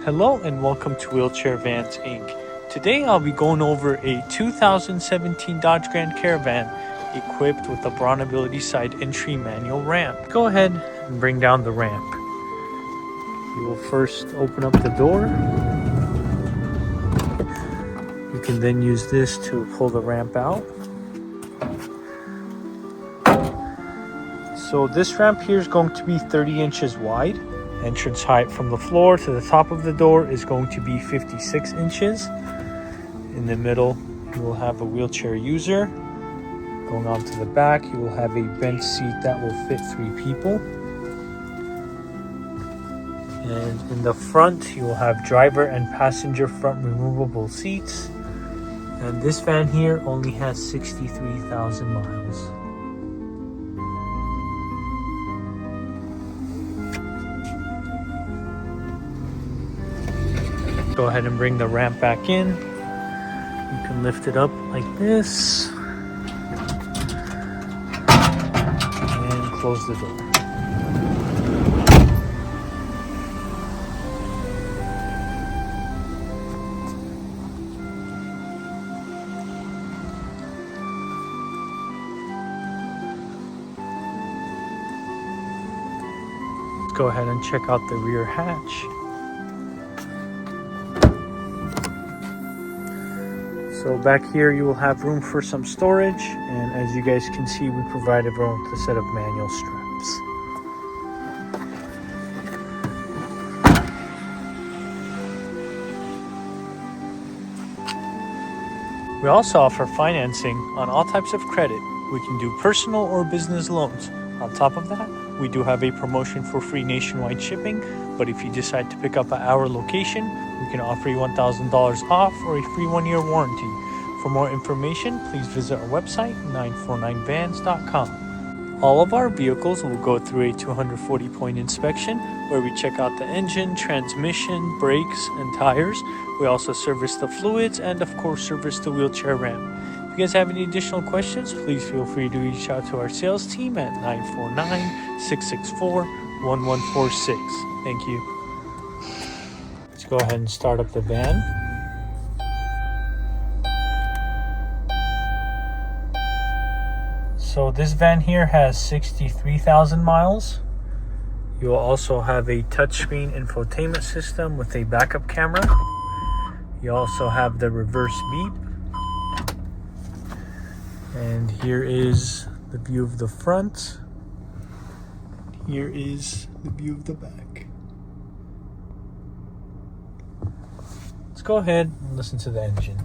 Hello and welcome to Wheelchair Vans Inc. Today I'll be going over a 2017 Dodge Grand Caravan equipped with a BraunAbility side entry manual ramp. Go ahead and bring down the ramp. You will first open up the door. You can then use this to pull the ramp out. So this ramp here is going to be 30 inches wide. Entrance height from the floor to the top of the door is going to be 56 inches. In the middle, you will have a wheelchair user. Going on to the back, you will have a bench seat that will fit 3 people. And in the front, you will have driver and passenger front removable seats. And this van here only has 63,000 miles. Go ahead and bring the ramp back in. You can lift it up like this and close the door. Let's go ahead and check out the rear hatch. So back here you will have room for some storage, and as you guys can see, we provide everyone with a set of manual straps. We also offer financing on all types of credit. We can do personal or business loans. On top of that, we do have a promotion for free nationwide shipping, but if you decide to pick up at our location, we can offer you $1,000 off or a free 1-year warranty. For more information, please visit our website, 949vans.com. All of our vehicles will go through a 240-point inspection where we check out the engine, transmission, brakes, and tires. We also service the fluids and, of course, service the wheelchair ramp. If you guys have any additional questions, please feel free to reach out to our sales team at 949-664-1146. Thank you. Let's go ahead and start up the van. So this van here has 63,000 miles. You will also have a touchscreen infotainment system with a backup camera. You also have the reverse beep. And here is the view of the front. Here is the view of the back. Let's go ahead and listen to the engine.